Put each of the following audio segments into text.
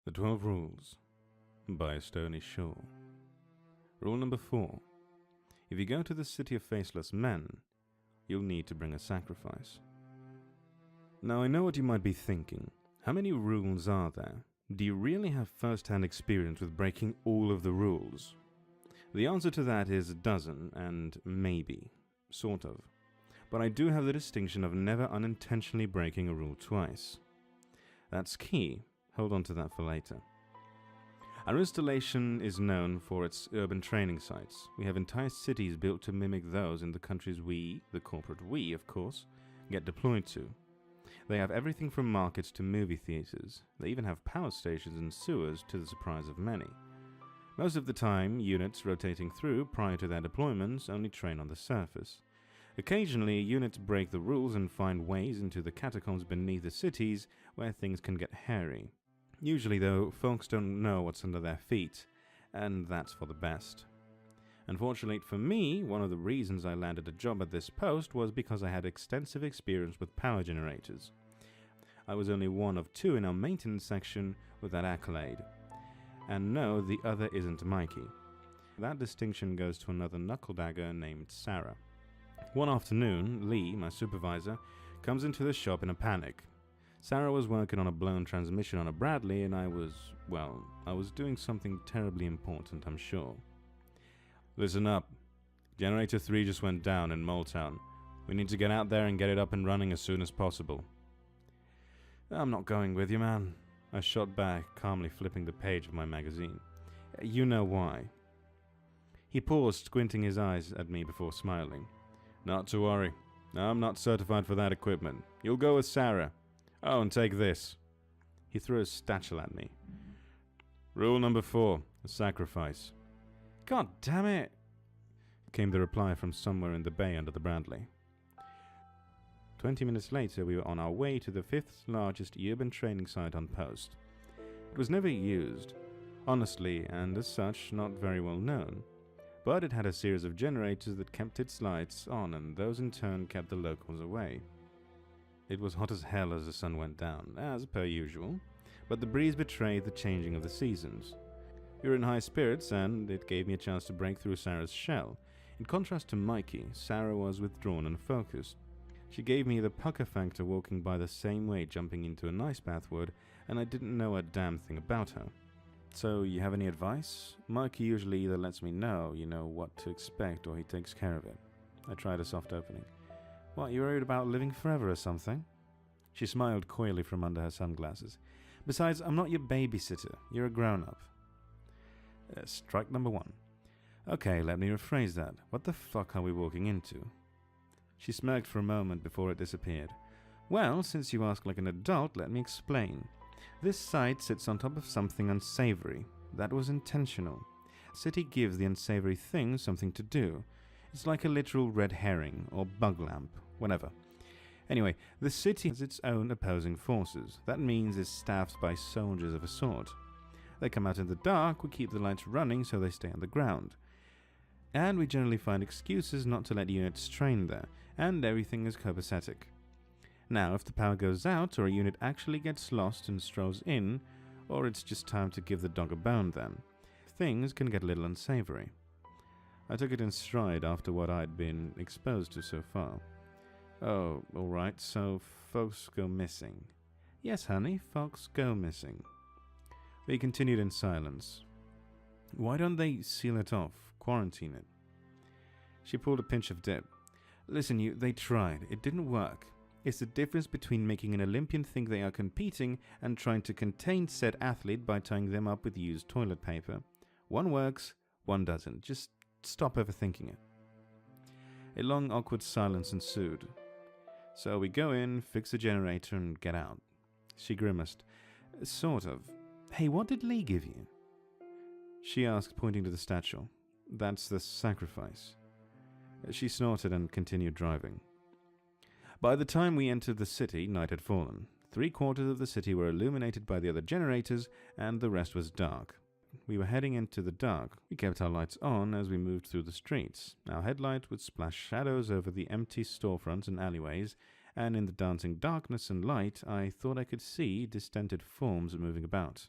The 12 Rules by Stony Shaw. Rule number 4. If you go to the city of faceless men, you'll need to bring a sacrifice. Now I know what you might be thinking. How many rules are there? Do you really have first-hand experience with breaking all of the rules? The answer to that is a dozen and maybe. Sort of. But I do have the distinction of never unintentionally breaking a rule twice. That's key. Hold on to that for later. Our installation is known for its urban training sites. We have entire cities built to mimic those in the countries we, the corporate we, of course, get deployed to. They have everything from markets to movie theaters. They even have power stations and sewers, to the surprise of many. Most of the time, units rotating through prior to their deployments only train on the surface. Occasionally, units break the rules and find ways into the catacombs beneath the cities where things can get hairy. Usually, though, folks don't know what's under their feet, and that's for the best. Unfortunately for me, one of the reasons I landed a job at this post was because I had extensive experience with power generators. I was only one of two in our maintenance section with that accolade. And no, the other isn't Mikey. That distinction goes to another knuckle-dagger named Sarah. One afternoon, Lee, my supervisor, comes into the shop in a panic. Sarah was working on a blown transmission on a Bradley, and I was doing something terribly important, I'm sure. Listen up. Generator 3 just went down in Moletown. We need to get out there and get it up and running as soon as possible. I'm not going with you, man. I shot back, calmly flipping the page of my magazine. You know why. He paused, squinting his eyes at me before smiling. Not to worry. I'm not certified for that equipment. You'll go with Sarah. Oh, and take this. He threw a satchel at me. Rule number 4. A sacrifice. God damn it! Came the reply from somewhere in the bay under the Bradley. 20 minutes later, we were on our way to the 5th largest urban training site on post. It was never used, honestly, and as such, not very well known. But it had a series of generators that kept its lights on, and those in turn kept the locals away. It was hot as hell as the sun went down, as per usual, but the breeze betrayed the changing of the seasons. We were in high spirits, and it gave me a chance to break through Sarah's shell. In contrast to Mikey, Sarah was withdrawn and focused. She gave me the pucker factor walking by the same way jumping into an ice bath would, and I didn't know a damn thing about her. So, you have any advice? Mikey usually either lets me know, what to expect, or he takes care of it. I tried a soft opening. What, you worried about living forever or something? She smiled coyly from under her sunglasses. Besides, I'm not your babysitter. You're a grown-up. Strike number 1. Okay, let me rephrase that. What the fuck are we walking into? She smirked for a moment before it disappeared. Well, since you ask like an adult, let me explain. This site sits on top of something unsavory. That was intentional. City gives the unsavory thing something to do. It's like a literal red herring, or bug lamp, whatever. Anyway, the city has its own opposing forces. That means it's staffed by soldiers of a sort. They come out in the dark, we keep the lights running so they stay on the ground. And we generally find excuses not to let units train there, and everything is copacetic. Now, if the power goes out, or a unit actually gets lost and strolls in, or it's just time to give the dog a bone then, things can get a little unsavory. I took it in stride after what I'd been exposed to so far. Oh, alright, so folks go missing. Yes, honey, folks go missing. We continued in silence. Why don't they seal it off, quarantine it? She pulled a pinch of dip. Listen, they tried. It didn't work. It's the difference between making an Olympian think they are competing and trying to contain said athlete by tying them up with used toilet paper. One works, one doesn't. Just stop overthinking it. A long, awkward silence ensued. So we go in, fix the generator, and get out. She grimaced. Sort of. Hey, what did Lee give you? She asked, pointing to the statue. That's the sacrifice. She snorted and continued driving. By the time we entered the city, night had fallen. 3/4 of the city were illuminated by the other generators, and the rest was dark. We were heading into the dark. We kept our lights on as we moved through the streets. Our headlight would splash shadows over the empty storefronts and alleyways, and in the dancing darkness and light, I thought I could see distended forms moving about.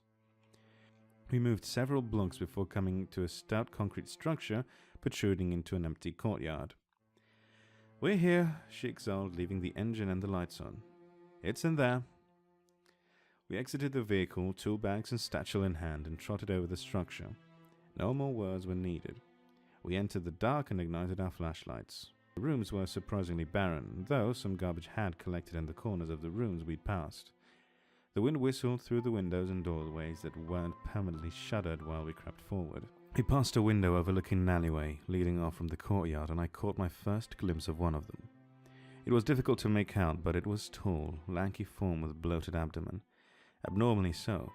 We moved several blocks before coming to a stout concrete structure protruding into an empty courtyard. "We're here," she exhaled, leaving the engine and the lights on. "It's in there." We exited the vehicle, tool bags and satchel in hand, and trotted over the structure. No more words were needed. We entered the dark and ignited our flashlights. The rooms were surprisingly barren, though some garbage had collected in the corners of the rooms we'd passed. The wind whistled through the windows and doorways that weren't permanently shuttered while we crept forward. We passed a window overlooking an alleyway leading off from the courtyard, and I caught my first glimpse of one of them. It was difficult to make out, but it was tall, lanky form with bloated abdomen, abnormally so,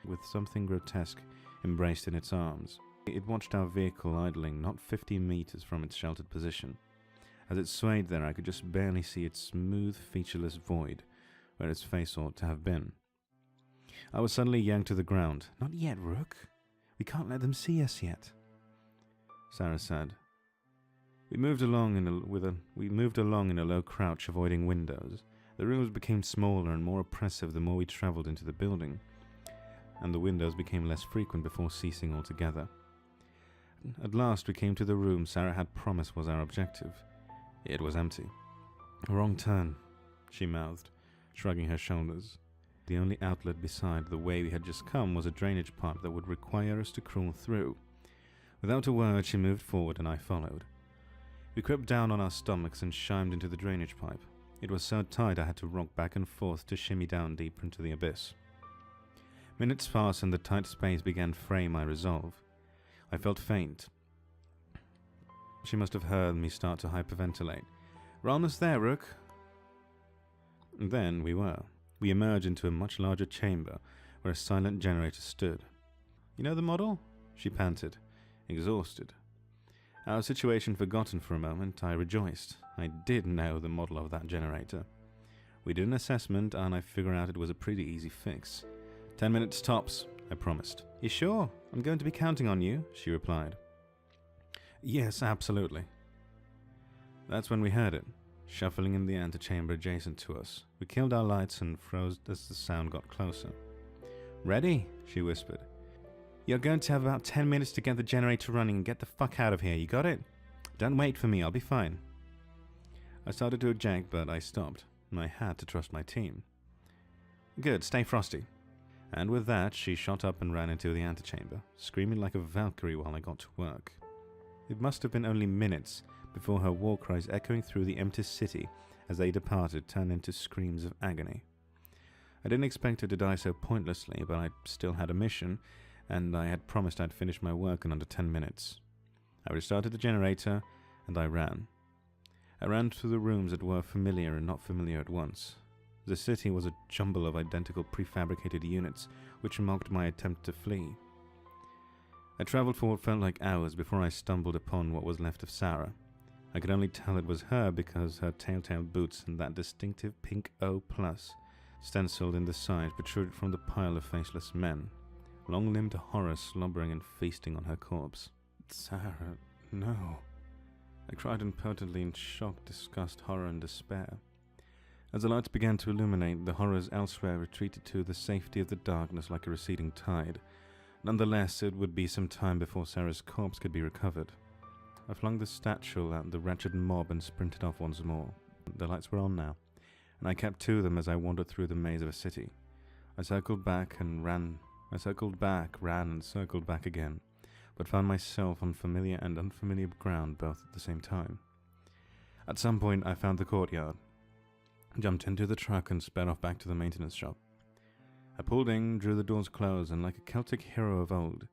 with something grotesque embraced in its arms. It watched our vehicle idling not 50 meters from its sheltered position. As it swayed there, I could just barely see its smooth, featureless void, where its face ought to have been. I was suddenly yanked to the ground. "Not yet, Rook. We can't let them see us yet," Sarah said. We moved along in a low crouch, avoiding windows. The rooms became smaller and more oppressive the more we travelled into the building, and the windows became less frequent before ceasing altogether. At last we came to the room Sarah had promised was our objective. It was empty. "Wrong turn," she mouthed, shrugging her shoulders. The only outlet beside the way we had just come was a drainage pipe that would require us to crawl through. Without a word, she moved forward and I followed. We crept down on our stomachs and shimed into the drainage pipe. It was so tight I had to rock back and forth to shimmy down deeper into the abyss. Minutes passed and the tight space began to fray my resolve. I felt faint. She must have heard me start to hyperventilate. "We're almost there, Rook." And then we were. We emerged into a much larger chamber where a silent generator stood. "You know the model?" she panted, exhausted. Our situation forgotten for a moment, I rejoiced. I did know the model of that generator. We did an assessment and I figured out it was a pretty easy fix. 10 minutes tops, I promised. "You sure? I'm going to be counting on you," she replied. "Yes, absolutely." That's when we heard it, shuffling in the antechamber adjacent to us. We killed our lights and froze as the sound got closer. "Ready?" she whispered. "You're going to have about 10 minutes to get the generator running and get the fuck out of here, you got it? Don't wait for me, I'll be fine." I started to eject, but I stopped. I had to trust my team. "Good, stay frosty." And with that, she shot up and ran into the antechamber, screaming like a Valkyrie while I got to work. It must have been only minutes before her war cries echoing through the empty city as they departed turned into screams of agony. I didn't expect her to die so pointlessly, but I still had a mission, and I had promised I'd finish my work in under 10 minutes. I restarted the generator, and I ran. I ran through the rooms that were familiar and not familiar at once. The city was a jumble of identical prefabricated units, which mocked my attempt to flee. I travelled for what felt like hours before I stumbled upon what was left of Sarah. I could only tell it was her because her telltale boots and that distinctive pink O+, stenciled in the side, protruded from the pile of faceless men. Long-limbed horror slobbering and feasting on her corpse. "Sarah, no." I cried impotently in shock, disgust, horror, and despair. As the lights began to illuminate, the horrors elsewhere retreated to the safety of the darkness like a receding tide. Nonetheless, it would be some time before Sarah's corpse could be recovered. I flung the statue at the wretched mob and sprinted off once more. The lights were on now, and I kept to them as I wandered through the maze of a city. I circled back, ran, and circled back again, but found myself on familiar and unfamiliar ground both at the same time. At some point, I found the courtyard, jumped into the truck and sped off back to the maintenance shop. I pulled in, drew the doors closed, and like a Celtic hero of old,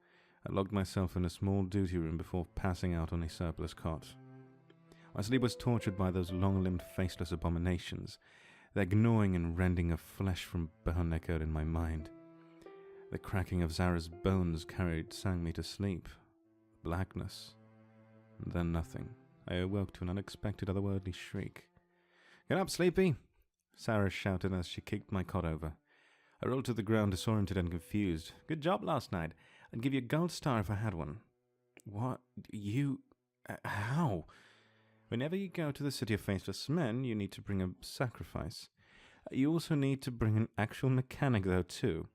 I locked myself in a small duty room before passing out on a surplus cot. My sleep was tortured by those long-limbed faceless abominations. Their gnawing and rending of flesh from bone echoed in my mind. The cracking of Zara's bones sang me to sleep. Blackness. And then nothing. I awoke to an unexpected otherworldly shriek. "Get up, Sleepy!" Sarah shouted as she kicked my cot over. I rolled to the ground, disoriented and confused. "Good job last night. I'd give you a gold star if I had one." "What? You... how?" "Whenever you go to the City of Faceless Men, you need to bring a sacrifice. You also need to bring an actual mechanic, though, too.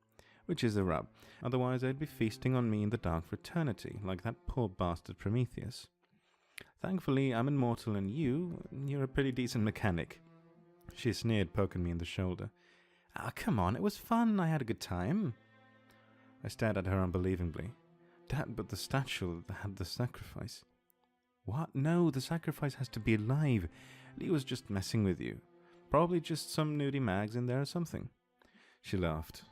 Which is a rub. Otherwise they'd be feasting on me in the dark for eternity, like that poor bastard Prometheus. Thankfully, I'm immortal and you're a pretty decent mechanic. She sneered, poking me in the shoulder. Ah, come on, it was fun, I had a good time. I stared at her unbelievingly. Dad, but the statue had the sacrifice. What? No, the sacrifice has to be alive. Lee was just messing with you. Probably just some nudie mags in there or something. She laughed.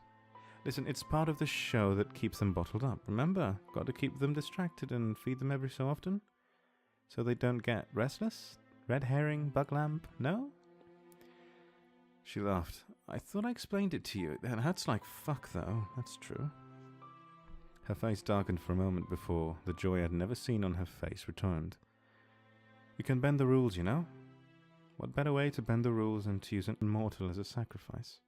Listen, it's part of the show that keeps them bottled up. Remember, got to keep them distracted and feed them every so often. So they don't get restless? Red herring, bug lamp, no? She laughed. I thought I explained it to you. That hurts like fuck, though. That's true. Her face darkened for a moment before the joy I'd never seen on her face returned. You can bend the rules, you know? What better way to bend the rules than to use an immortal as a sacrifice?